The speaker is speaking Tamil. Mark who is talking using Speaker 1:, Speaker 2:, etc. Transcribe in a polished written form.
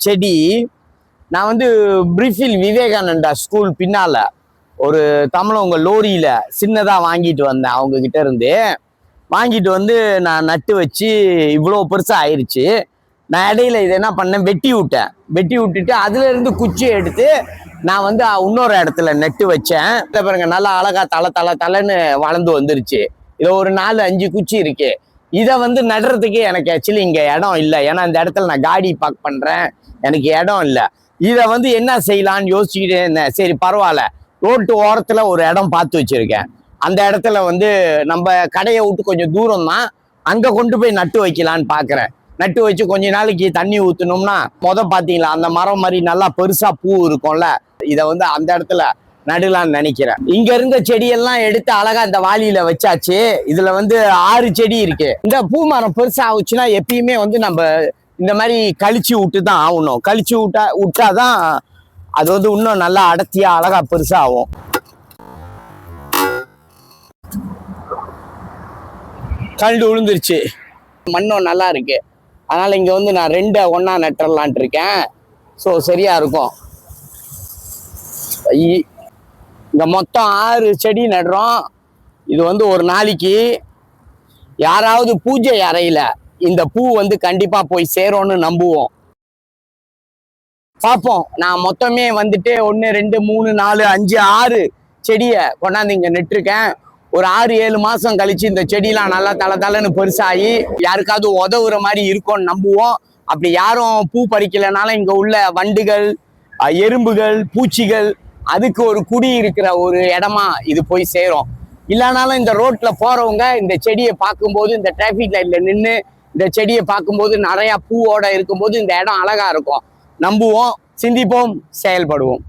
Speaker 1: செடி நான் வந்து பிரிஃபில் விவேகானந்தா ஸ்கூல் பின்னால ஒரு தமிழவங்க லோரியில சின்னதா வாங்கிட்டு வந்தேன். அவங்க கிட்ட இருந்து வாங்கிட்டு வந்து நான் நட்டு வச்சு இவ்வளோ பெருசா ஆயிடுச்சு. நான் இடையில இதை என்ன பண்ணேன், வெட்டி விட்டேன். வெட்டி விட்டுட்டு அதுல இருந்து குச்சியை எடுத்து நான் வந்து இன்னொரு இடத்துல நட்டு வச்சேன். பாருங்க, நல்லா அழகா தலைன்னு வளர்ந்து வந்துருச்சு. இது ஒரு 4-5 குச்சி இருக்கு. இதை வந்து நடுறதுக்கு எனக்கு ஆக்சுவலி இங்க இடம் இல்லை. ஏன்னா இந்த இடத்துல நான் காடி பார்க் பண்றேன், எனக்கு இடம் இல்லை. இதை வந்து என்ன செய்யலான்னு யோசிச்சுக்கிட்டே இருந்தேன். சரி பரவாயில்ல, ரோட்டு ஓரத்துல ஒரு இடம் பார்த்து வச்சிருக்கேன். அந்த இடத்துல வந்து நம்ம கடையை விட்டு கொஞ்சம் தூரம் தான், அங்க கொண்டு போய் நட்டு வைக்கலான்னு பாக்குறேன். நட்டு வச்சு கொஞ்ச நாளைக்கு தண்ணி ஊத்தணும்னா பாத்தீங்களா அந்த மரம் மாதிரி நல்லா பெருசா பூ இருக்கும்ல, இதை வந்து அந்த இடத்துல நடலான்னு நினைக்கிறேன். இங்க இருந்த செடியெல்லாம் எடுத்து அழகா இந்த வாளியில வச்சாச்சு. இதுல வந்து 6 செடி இருக்கு. இந்த பூ மரம் பெருசா ஆகுச்சுன்னா எப்பயுமே வந்து நம்ம இந்த மாதிரி கழிச்சு விட்டு தான் ஆகணும். கழிச்சு விட்டாதான் அது வந்து இன்னும் நல்லா அடர்த்தியா அழகா பெருசா ஆகும். கண்டு விழுந்துருச்சு, மண்ணும் நல்லா இருக்கு. அதனால இங்க வந்து நான் 2 ஒண்ணா நட்டுறலான்ட்டு இருக்கேன். ஸோ சரியா இருக்கும். இந்த மொத்தம் 6 செடி நடுறோம். இது வந்து ஒரு நாளைக்கு யாராவது பூஜை அறையில இந்த பூ வந்து கண்டிப்பா போய் சேரும்னு நம்புவோம். பார்ப்போம். நான் மொத்தமே வந்துட்டு 1 2 3 4 5 6 செடியை கொண்டாந்து இங்க நட்டுருக்கேன். ஒரு 6-7 மாசம் கழிச்சு இந்த செடியெல்லாம் நல்லா தலைன்னு பெருசாகி யாருக்காவது உதவுற மாதிரி இருக்கும்னு நம்புவோம். அப்படி யாரும் பூ பறிக்கலைனாலும் இங்க உள்ள வண்டுகள், எறும்புகள், பூச்சிகள், அதுக்கு ஒரு குடி இருக்கிற ஒரு இடமா இது போய் சேரும். இல்லைனாலும் இந்த ரோட்ல போறவங்க இந்த செடியை பார்க்கும்போது, இந்த டிராஃபிக் லைட்ல நின்று இந்த செடியை பார்க்கும்போது நிறைய பூவோட இருக்கும்போது இந்த இடம் அழகா இருக்கும். நம்புவோம், சிந்திப்போம், செயல்படுவோம்.